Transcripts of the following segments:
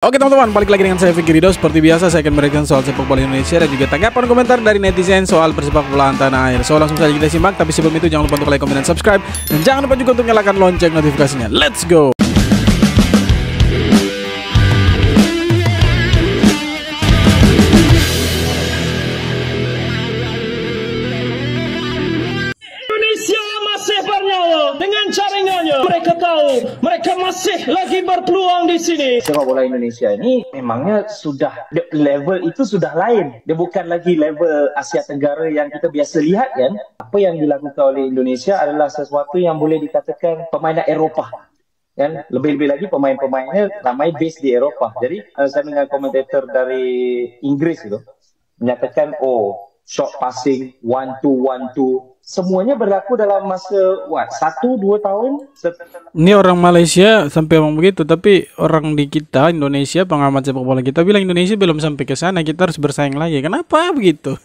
Oke teman-teman, balik lagi dengan saya Vicky Ridho. Seperti biasa saya akan memberikan soal sepak bola Indonesia dan juga tanggapan komentar dari netizen soal persepak bolaan tanah air. So langsung saja kita simak, tapi sebelum itu jangan lupa untuk like, komen, dan subscribe. Dan jangan lupa juga untuk nyalakan lonceng notifikasinya. Let's go! Dengan jaringannya, mereka tahu mereka masih lagi berpeluang di sini. Sepak bola Indonesia ini memangnya sudah level itu sudah lain. Dia bukan lagi level Asia Tenggara yang kita biasa lihat kan. Apa yang dilakukan oleh Indonesia adalah sesuatu yang boleh dikatakan permainan Eropah. Kan lebih-lebih lagi pemain-pemainnya ramai base di Eropah. Jadi saya dengan komentator dari Inggris itu menyatakan short passing 1-2 semuanya berlaku dalam masa 1-2 tahun. Ini orang Malaysia sampai ngomong begitu, tapi orang di kita Indonesia, pengamat sepak bola kita bilang Indonesia belum sampai ke sana, kita harus bersaing lagi. Kenapa begitu?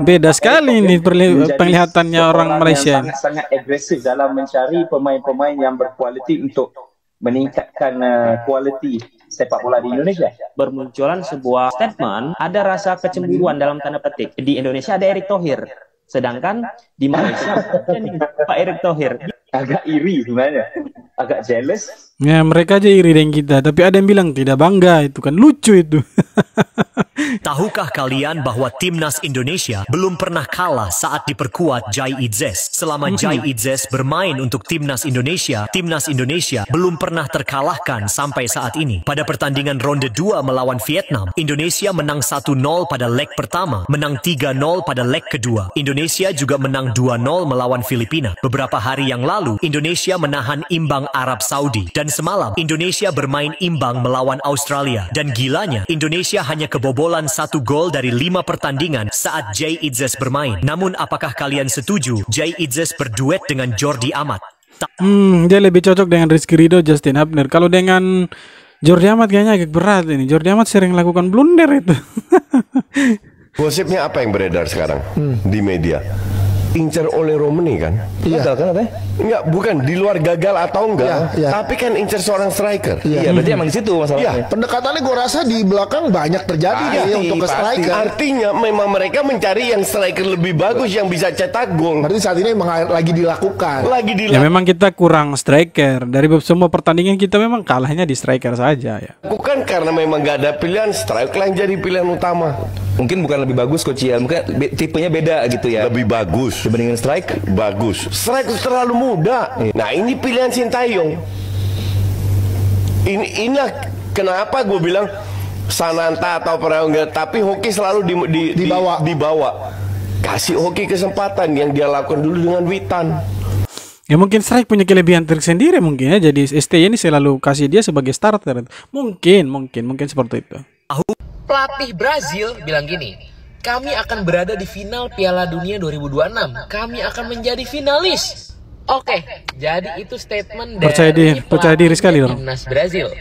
Beda sekali ini penglihatannya orang Malaysia. Sangat agresif dalam mencari pemain-pemain yang berkualiti untuk meningkatkan kualiti sepak bola di Indonesia. Bermunculan sebuah statement, ada rasa kecemburuan dalam tanda petik. Di Indonesia ada Erick Thohir, sedangkan di Malaysia Pak Erick Thohir. Agak iri sebenarnya, agak jealous. Ya mereka aja iri dengan kita, tapi ada yang bilang tidak bangga, itu kan lucu itu. Tahukah kalian bahwa timnas Indonesia belum pernah kalah saat diperkuat Jai Idzes? Selama Jai Idzes bermain untuk timnas Indonesia belum pernah terkalahkan sampai saat ini. Pada pertandingan ronde 2 melawan Vietnam, Indonesia menang 1-0 pada leg pertama, menang 3-0 pada leg kedua. Indonesia juga menang 2-0 melawan Filipina. Beberapa hari yang lalu, Indonesia menahan imbang Arab Saudi. Dan semalam, Indonesia bermain imbang melawan Australia. Dan gilanya, Indonesia hanya kebobolan 1 gol dari 5 pertandingan saat Jai Idzes bermain. Namun apakah kalian setuju Jai Idzes berduet dengan Jordi Amat? Dia lebih cocok dengan Rizky Ridho, Justin Hubner. Kalau dengan Jordi Amat kayaknya agak berat ini. Jordi Amat sering lakukan blunder itu. Gosipnya apa yang beredar sekarang di media? Incer oleh Romani kan? Gagal kan apa? Enggak, bukan di luar gagal atau enggak, tapi kan incer seorang striker. Iya, berarti emang di situ masalahnya. Pendekatannya gue rasa di belakang banyak terjadi untuk ke striker. Artinya memang mereka mencari yang striker lebih bagus yang bisa cetak gol. Berarti saat ini memang lagi dilakukan. Ya memang kita kurang striker. Dari semua pertandingan kita memang kalahnya di striker saja ya. Bukan karena memang gak ada pilihan, striker yang jadi pilihan utama. Mungkin bukan lebih bagus Coach Ian, mungkin tipenya beda gitu ya. Lebih bagus dibandingin strike. Bagus. Strike terlalu muda. Nah ini pilihan Sintayong. Inilah kenapa gue bilang Sananta atau Prayoga, tapi hoki selalu dibawa. Kasih hoki kesempatan yang dia lakukan dulu dengan Witan. Ya mungkin strike punya kelebihan tersendiri mungkin ya. Jadi STY ini selalu kasih dia sebagai starter. Mungkin seperti itu. Pelatih Brazil bilang gini, kami akan berada di final Piala Dunia 2026. Kami akan menjadi finalis. Oke, jadi itu statement dari percaya diri sekali dong timnas Brazil.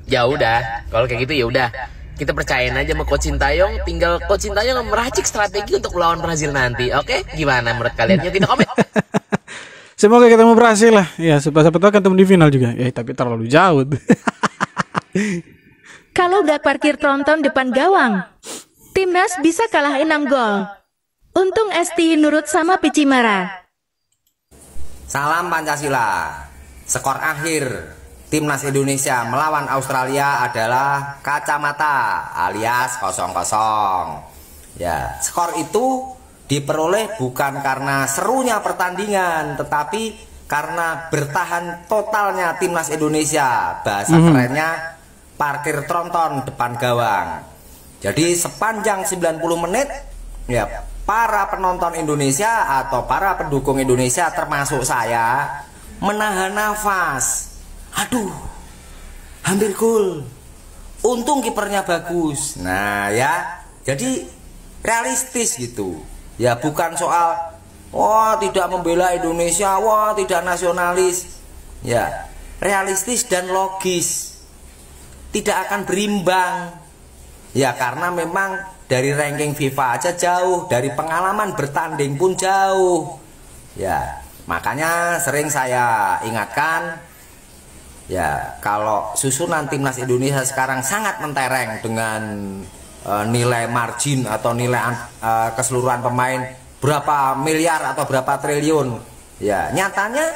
Ya udah, kalau kayak gitu ya udah. Kita percayain aja sama Coach Sintayong, tinggal Coach Sintayong meracik strategi untuk melawan Brazil nanti. Oke, gimana menurut kalian? Yuk kita komen. Semoga ketemu Brazil lah. Ya, siapa tahu akan ketemu di final juga. Ya, tapi terlalu jauh. Kalau gak parkir tronton depan gawang, timnas bisa kalah 6 gol. Untung STY nurut sama Picimara. Salam Pancasila. Skor akhir timnas Indonesia melawan Australia adalah kacamata alias 0-0. Ya, skor itu diperoleh bukan karena serunya pertandingan, tetapi karena bertahan totalnya timnas Indonesia. Bahasa kerennya parkir tronton depan gawang. Jadi sepanjang 90 menit ya para penonton Indonesia atau para pendukung Indonesia termasuk saya menahan nafas. Aduh, hampir gol. Untung kipernya bagus. Nah ya, jadi realistis gitu. Ya bukan soal wah tidak membela Indonesia, wah tidak nasionalis. Ya, realistis dan logis. Tidak akan berimbang. Ya karena memang dari ranking FIFA aja jauh, dari pengalaman bertanding pun jauh. Ya, makanya sering saya ingatkan Ya, kalau susunan timnas Indonesia sekarang sangat mentereng dengan nilai margin atau nilai keseluruhan pemain berapa miliar atau berapa triliun. Ya, nyatanya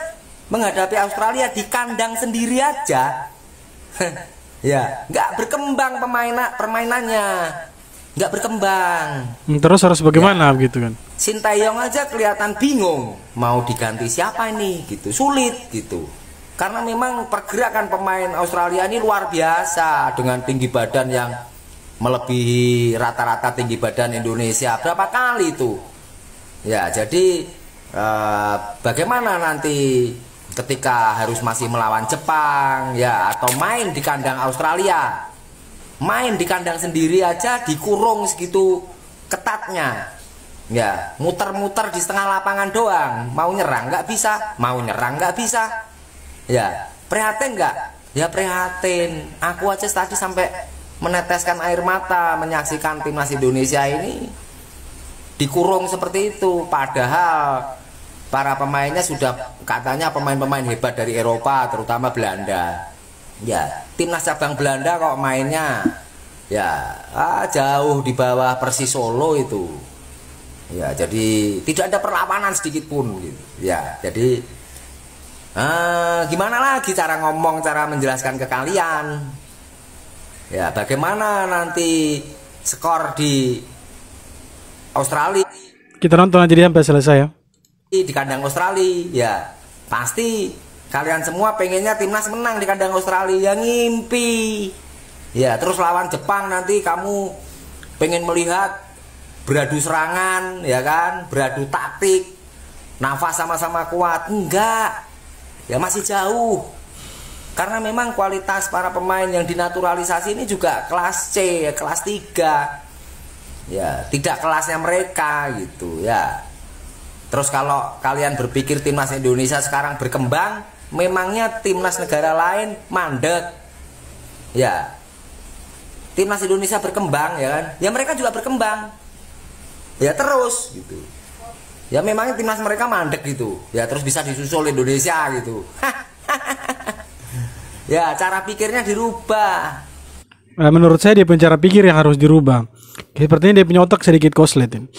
menghadapi Australia di kandang sendiri aja, ya, nggak berkembang permainannya, nggak berkembang. Terus harus bagaimana gitu kan? Sintayong aja kelihatan bingung mau diganti siapa ini gitu, sulit gitu. Karena memang pergerakan pemain Australia ini luar biasa dengan tinggi badan yang melebihi rata-rata tinggi badan Indonesia berapa kali itu. Ya, jadi bagaimana nanti ketika harus masih melawan Jepang ya, atau main di kandang Australia, main di kandang sendiri aja dikurung segitu ketatnya. Ya, muter-muter di setengah lapangan doang, mau nyerang nggak bisa, mau nyerang nggak bisa. Ya, prihatin nggak? Ya prihatin. Aku aja tadi sampai meneteskan air mata menyaksikan timnas Indonesia ini dikurung seperti itu. Padahal para pemainnya sudah katanya pemain-pemain hebat dari Eropa, terutama Belanda. Ya, timnas cabang Belanda kok mainnya ya jauh di bawah Persis Solo itu. Ya, jadi tidak ada perlawanan sedikit pun gitu. Ya, jadi gimana lagi cara ngomong, cara menjelaskan ke kalian? Ya, bagaimana nanti skor di Australia? Kita nonton aja dia sampai selesai ya. Di kandang Australia, ya pasti kalian semua pengennya timnas menang di kandang Australia, yang ngimpi. Ya, terus lawan Jepang nanti kamu pengen melihat beradu serangan, ya kan, beradu taktik, nafas sama-sama kuat. Enggak. Ya masih jauh, karena memang kualitas para pemain yang dinaturalisasi ini juga kelas C, kelas 3, ya tidak kelasnya mereka gitu ya. Terus kalau kalian berpikir timnas Indonesia sekarang berkembang, memangnya timnas negara lain mandek? Ya, timnas Indonesia berkembang ya kan? Ya mereka juga berkembang, ya terus gitu. Ya memangnya timnas mereka mandek gitu. Ya terus bisa disusul Indonesia gitu. Ya cara pikirnya dirubah. Nah, menurut saya dia punya cara pikir yang harus dirubah. Sepertinya dia punya otak sedikit kosletin.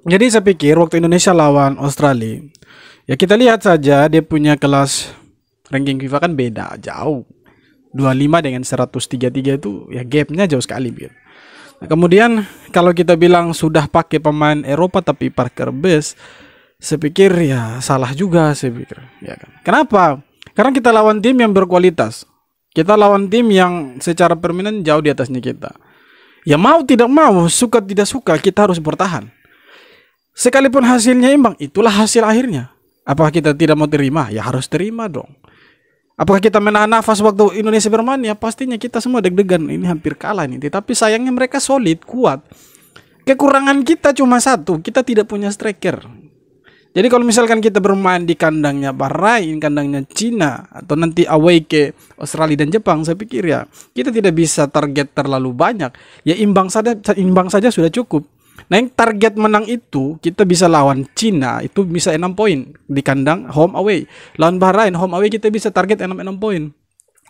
Jadi saya pikir waktu Indonesia lawan Australia, ya kita lihat saja dia punya kelas ranking FIFA kan beda jauh. 25 dengan 133 itu ya gapnya jauh sekali gitu. Kemudian kalau kita bilang sudah pakai pemain Eropa tapi Parker Best, saya pikir ya salah juga saya pikir. Ya kan? Kenapa? Karena kita lawan tim yang berkualitas. Kita lawan tim yang secara permainan jauh di atasnya kita. Ya mau tidak mau, suka tidak suka, kita harus bertahan. Sekalipun hasilnya imbang, itulah hasil akhirnya. Apakah kita tidak mau terima? Ya harus terima dong. Apakah kita menahan nafas waktu Indonesia bermain? Ya pastinya kita semua deg-degan. Ini hampir kalah nih. Tapi sayangnya mereka solid, kuat. Kekurangan kita cuma satu. Kita tidak punya striker. Jadi kalau misalkan kita bermain di kandangnya Bahrain, kandangnya Cina, atau nanti away ke Australia dan Jepang, saya pikir ya kita tidak bisa target terlalu banyak. Ya imbang saja sudah cukup. Nah yang target menang itu kita bisa lawan Cina itu bisa 6 poin di kandang home away. Lawan Bahrain home away kita bisa target 6 poin.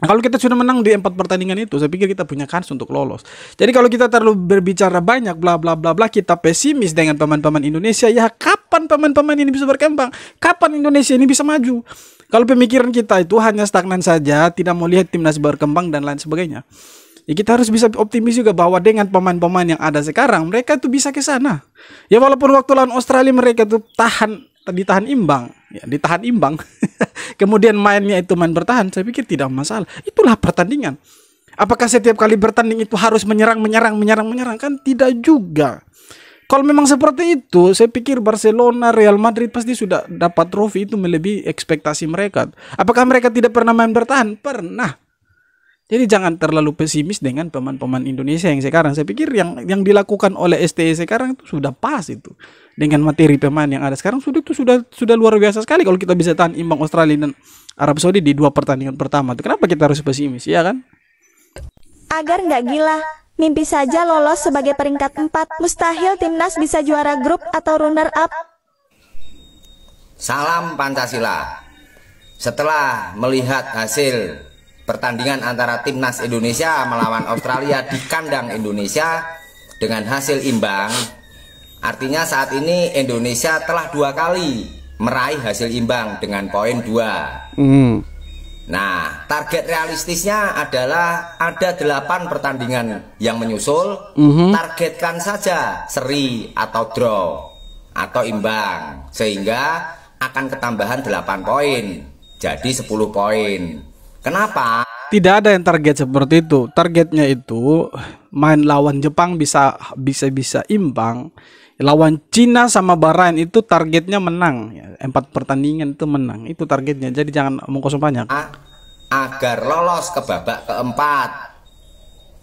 Nah, kalau kita sudah menang di 4 pertandingan itu, saya pikir kita punya kans untuk lolos. Jadi kalau kita terlalu berbicara banyak bla bla bla bla, kita pesimis dengan pemain-pemain Indonesia, ya kapan pemain-pemain ini bisa berkembang? Kapan Indonesia ini bisa maju? Kalau pemikiran kita itu hanya stagnan saja, tidak mau lihat timnas berkembang dan lain sebagainya. Ya kita harus bisa optimis juga bahwa dengan pemain-pemain yang ada sekarang, mereka tuh bisa ke sana. Ya walaupun waktu lawan Australia mereka tuh ditahan imbang, ya ditahan imbang. Kemudian mainnya itu main bertahan, saya pikir tidak masalah. Itulah pertandingan. Apakah setiap kali bertanding itu harus menyerang? Kan tidak juga. Kalau memang seperti itu, saya pikir Barcelona, Real Madrid pasti sudah dapat trofi itu melebihi ekspektasi mereka. Apakah mereka tidak pernah main bertahan? Pernah. Jadi jangan terlalu pesimis dengan pemain-pemain Indonesia yang sekarang. Saya pikir yang dilakukan oleh STE sekarang itu sudah pas itu. Dengan materi pemain yang ada sekarang sudah luar biasa sekali kalau kita bisa tahan imbang Australia dan Arab Saudi di 2 pertandingan pertama. Kenapa kita harus pesimis, ya kan? Agar nggak gila, mimpi saja lolos sebagai peringkat 4. Mustahil timnas bisa juara grup atau runner up. Salam Pancasila. Setelah melihat hasil pertandingan antara timnas Indonesia melawan Australia di kandang Indonesia dengan hasil imbang. Artinya saat ini Indonesia telah 2 kali meraih hasil imbang dengan poin 2. Nah, target realistisnya adalah ada 8 pertandingan yang menyusul. Targetkan saja seri atau draw atau imbang, sehingga akan ketambahan 8 poin, jadi 10 poin. Kenapa? Tidak ada yang target seperti itu. Targetnya itu main lawan Jepang bisa imbang. Lawan Cina sama Bahrain itu targetnya menang, 4 pertandingan itu menang, itu targetnya. Jadi jangan omong kosong banyak. Agar lolos ke babak keempat,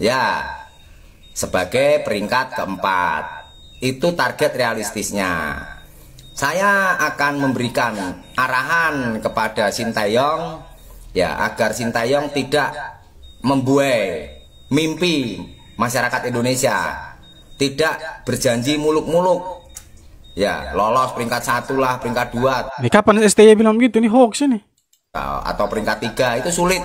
ya, sebagai peringkat keempat, itu target realistisnya. Saya akan memberikan arahan kepada Sintayong, ya, agar Sintayong tidak membuai mimpi masyarakat Indonesia. Tidak berjanji muluk-muluk, ya, lolos peringkat 1 lah, peringkat 2. Kapan STY bilang gitu? Ini hoax ini. Atau peringkat 3 itu sulit.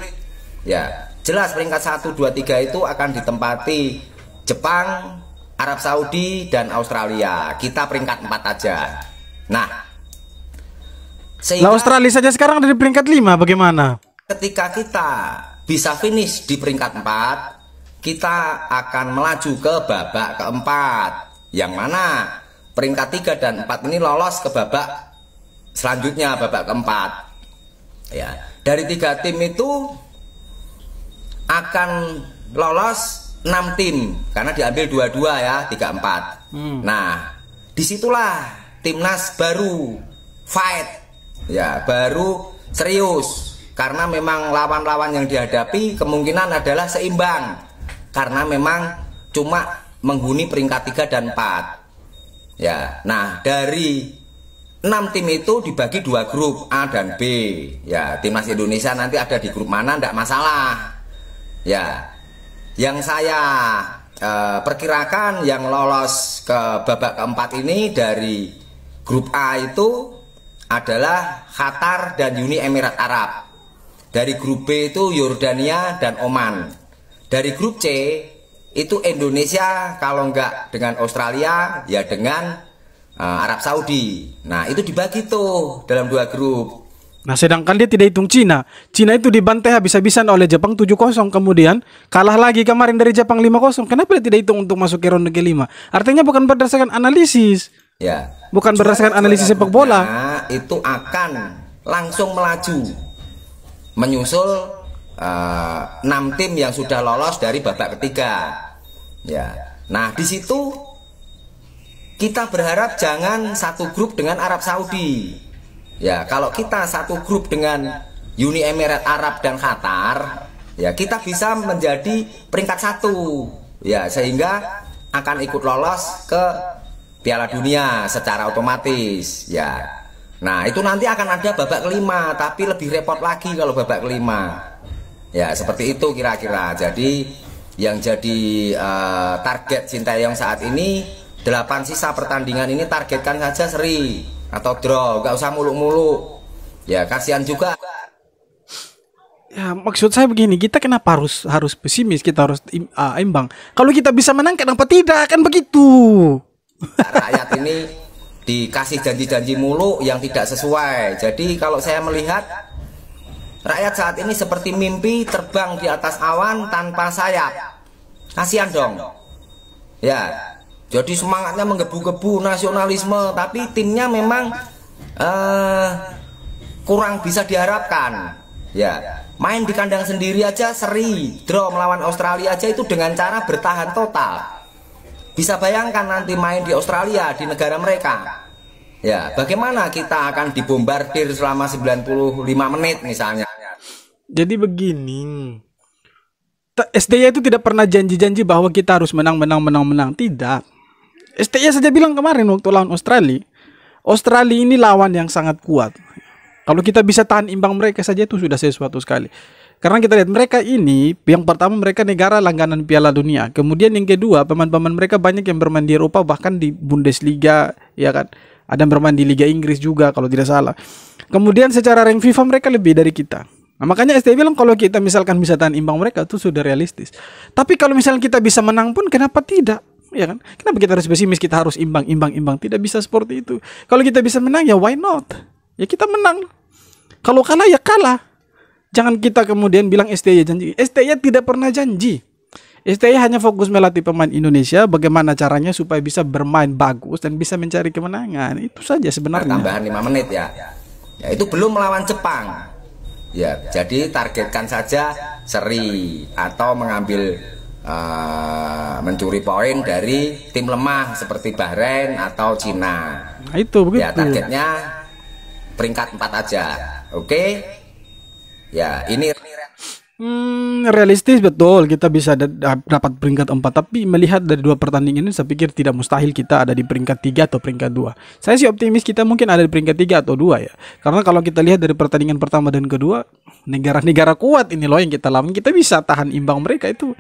Ya, jelas peringkat 1, 2, 3 itu akan ditempati Jepang, Arab Saudi, dan Australia. Kita peringkat 4 aja. Nah, sehingga Australia saja sekarang ada di peringkat 5, bagaimana? Ketika kita bisa finish di peringkat 4, kita akan melaju ke babak keempat, yang mana peringkat 3 dan 4 ini lolos ke babak selanjutnya, babak keempat. Ya, dari 3 tim itu akan lolos 6 tim karena diambil 2-2 ya, 3-4. Nah, disitulah timnas baru fight, ya, baru serius, karena memang lawan-lawan yang dihadapi kemungkinan adalah seimbang. Karena memang cuma menghuni peringkat 3 dan 4. Ya, nah dari 6 tim itu dibagi 2 grup, A dan B. Ya, timnas Indonesia nanti ada di grup mana enggak masalah. Ya, yang saya perkirakan yang lolos ke babak keempat ini dari grup A itu adalah Qatar dan Uni Emirat Arab. Dari grup B itu Yordania dan Oman. Dari grup C itu Indonesia, kalau enggak dengan Australia ya dengan Arab Saudi. Nah, itu dibagi tuh dalam 2 grup. Nah, sedangkan dia tidak hitung Cina. Cina itu dibantai habis-habisan oleh Jepang 7-0, kemudian kalah lagi kemarin dari Jepang 5-0. Kenapa dia tidak hitung untuk masuk ke ronde ke-5? Artinya bukan berdasarkan analisis. Ya. Bukan berdasarkan analisis sepak bola. Nah, itu akan langsung melaju menyusul 6 tim yang sudah lolos dari babak ketiga. Ya. Nah, di situ kita berharap jangan satu grup dengan Arab Saudi. Ya, kalau kita satu grup dengan Uni Emirat Arab dan Qatar, ya kita bisa menjadi peringkat 1. Ya, sehingga akan ikut lolos ke Piala Dunia secara otomatis. Ya. Nah, itu nanti akan ada babak kelima, tapi lebih repot lagi kalau babak kelima. Ya, seperti itu kira-kira. Jadi yang jadi target Sintayong saat ini 8 sisa pertandingan ini targetkan saja seri atau draw, nggak usah muluk-muluk. Ya, kasihan juga. Ya, maksud saya begini, kita kenapa harus pesimis, kita harus imbang. Kalau kita bisa menang, kenapa tidak? Kan begitu. Rakyat ini dikasih janji-janji mulu yang tidak sesuai. Jadi kalau saya melihat rakyat saat ini seperti mimpi terbang di atas awan tanpa sayap. Kasihan dong. Ya, jadi semangatnya menggebu-gebu nasionalisme, tapi timnya memang kurang bisa diharapkan. Ya, main di kandang sendiri aja seri, draw melawan Australia aja itu dengan cara bertahan total. Bisa bayangkan nanti main di Australia, di negara mereka. Ya, bagaimana kita akan dibombardir selama 95 menit misalnya. Jadi begini, STY itu tidak pernah janji-janji bahwa kita harus menang. Tidak. STY saja bilang kemarin waktu lawan Australia ini lawan yang sangat kuat. Kalau kita bisa tahan imbang mereka saja itu sudah sesuatu sekali. Karena kita lihat mereka ini, yang pertama mereka negara langganan Piala Dunia. Kemudian yang kedua, pemain-pemain mereka banyak yang bermain di Eropa, bahkan di Bundesliga, ya kan. Ada yang bermain di Liga Inggris juga kalau tidak salah. Kemudian secara rank FIFA mereka lebih dari kita. Nah, makanya STY bilang kalau kita misalkan bisa tahan imbang mereka itu sudah realistis. Tapi kalau misalnya kita bisa menang pun kenapa tidak? Ya kan? Kenapa kita harus pesimis, kita harus imbang? Tidak bisa seperti itu. Kalau kita bisa menang ya why not? Ya kita menang. Kalau kalah ya kalah. Jangan kita kemudian bilang STY janji. STY tidak pernah janji. STY hanya fokus melatih pemain Indonesia bagaimana caranya supaya bisa bermain bagus dan bisa mencari kemenangan. Itu saja sebenarnya. Tambahan 5 menit ya. Ya itu belum melawan Jepang. Ya, jadi targetkan saja seri atau mengambil mencuri poin dari tim lemah seperti Bahrain atau Cina. Nah, itu begitu. Ya, targetnya peringkat 4 aja. Oke. Ya, ini realistis betul kita bisa dapat peringkat 4, tapi melihat dari 2 pertandingan ini saya pikir tidak mustahil kita ada di peringkat 3 atau peringkat 2. Saya sih optimis kita mungkin ada di peringkat 3 atau 2 ya. Karena kalau kita lihat dari pertandingan pertama dan kedua, negara-negara kuat ini loh yang kita lawan, kita bisa tahan imbang mereka itu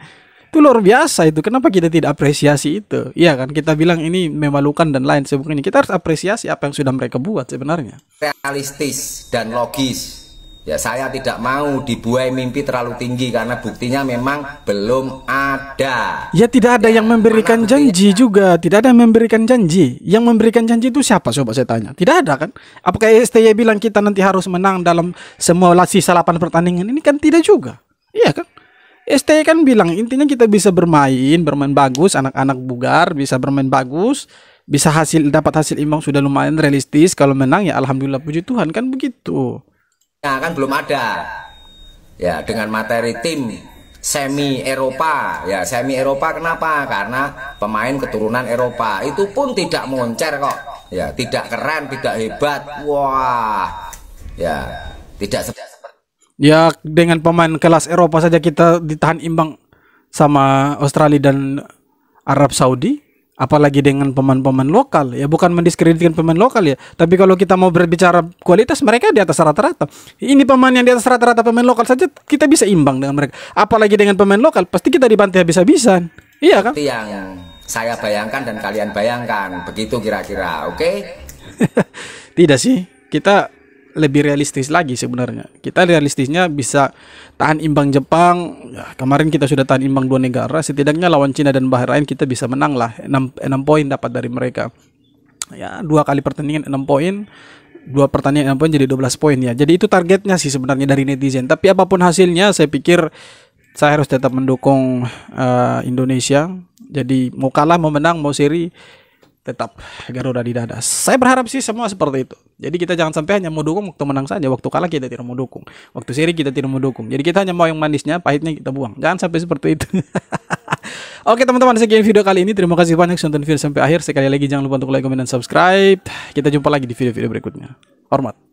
luar biasa itu. Kenapa kita tidak apresiasi itu? Iya kan, kita bilang ini memalukan dan lain sebagainya. Kita harus apresiasi apa yang sudah mereka buat sebenarnya. Realistis dan logis. Ya, saya tidak mau dibuai mimpi terlalu tinggi karena buktinya memang belum ada. Ya tidak ada yang memberikan janji juga. Tidak ada yang memberikan janji. Yang memberikan janji itu siapa? Coba saya tanya. Tidak ada kan? Apakah STY bilang kita nanti harus menang dalam semua sisa 8 pertandingan? Ini kan tidak juga. Iya kan? STY kan bilang intinya kita bisa bermain bagus, anak-anak bugar bisa bermain bagus, bisa dapat hasil imbang sudah lumayan realistis. Kalau menang ya alhamdulillah puji Tuhan, kan begitu. Ya, kan belum ada. Ya, dengan materi tim semi Eropa. Ya, semi Eropa kenapa? Karena pemain keturunan Eropa. Itu pun tidak moncer kok. Ya, tidak keren, tidak hebat. Wah. Ya, tidak seperti. Ya, dengan pemain kelas Eropa saja kita ditahan imbang sama Australia dan Arab Saudi. Apalagi dengan pemain-pemain lokal. Ya bukan mendiskreditkan pemain lokal ya, tapi kalau kita mau berbicara kualitas, mereka di atas rata-rata. Ini pemain yang di atas rata-rata pemain lokal saja kita bisa imbang dengan mereka. Apalagi dengan pemain lokal, pasti kita dibantai habis-habisan. Iya kan? Itu yang saya bayangkan dan kalian bayangkan. Begitu kira-kira, oke? Tidak sih, kita lebih realistis lagi sebenarnya. Kita realistisnya bisa tahan imbang Jepang. Ya, kemarin kita sudah tahan imbang 2 negara. Setidaknya lawan Cina dan Bahrain kita bisa menang lah. 6 poin dapat dari mereka. Ya, 2 kali pertandingan 6 poin. 2 pertandingan 6 poin jadi 12 poin ya. Jadi itu targetnya sih sebenarnya dari netizen. Tapi apapun hasilnya saya pikir saya harus tetap mendukung Indonesia. Jadi mau kalah, mau menang, mau seri, tetap Garuda di dada. Saya berharap sih semua seperti itu. Jadi kita jangan sampai hanya mau dukung waktu menang saja. Waktu kalah kita tidak mau dukung. Waktu seri kita tidak mau dukung. Jadi kita hanya mau yang manisnya, pahitnya kita buang. Jangan sampai seperti itu. Oke teman-teman, sekian video kali ini. Terima kasih banyak sudah nonton video sampai akhir. Sekali lagi jangan lupa untuk like, comment, dan subscribe. Kita jumpa lagi di video-video berikutnya. Hormat.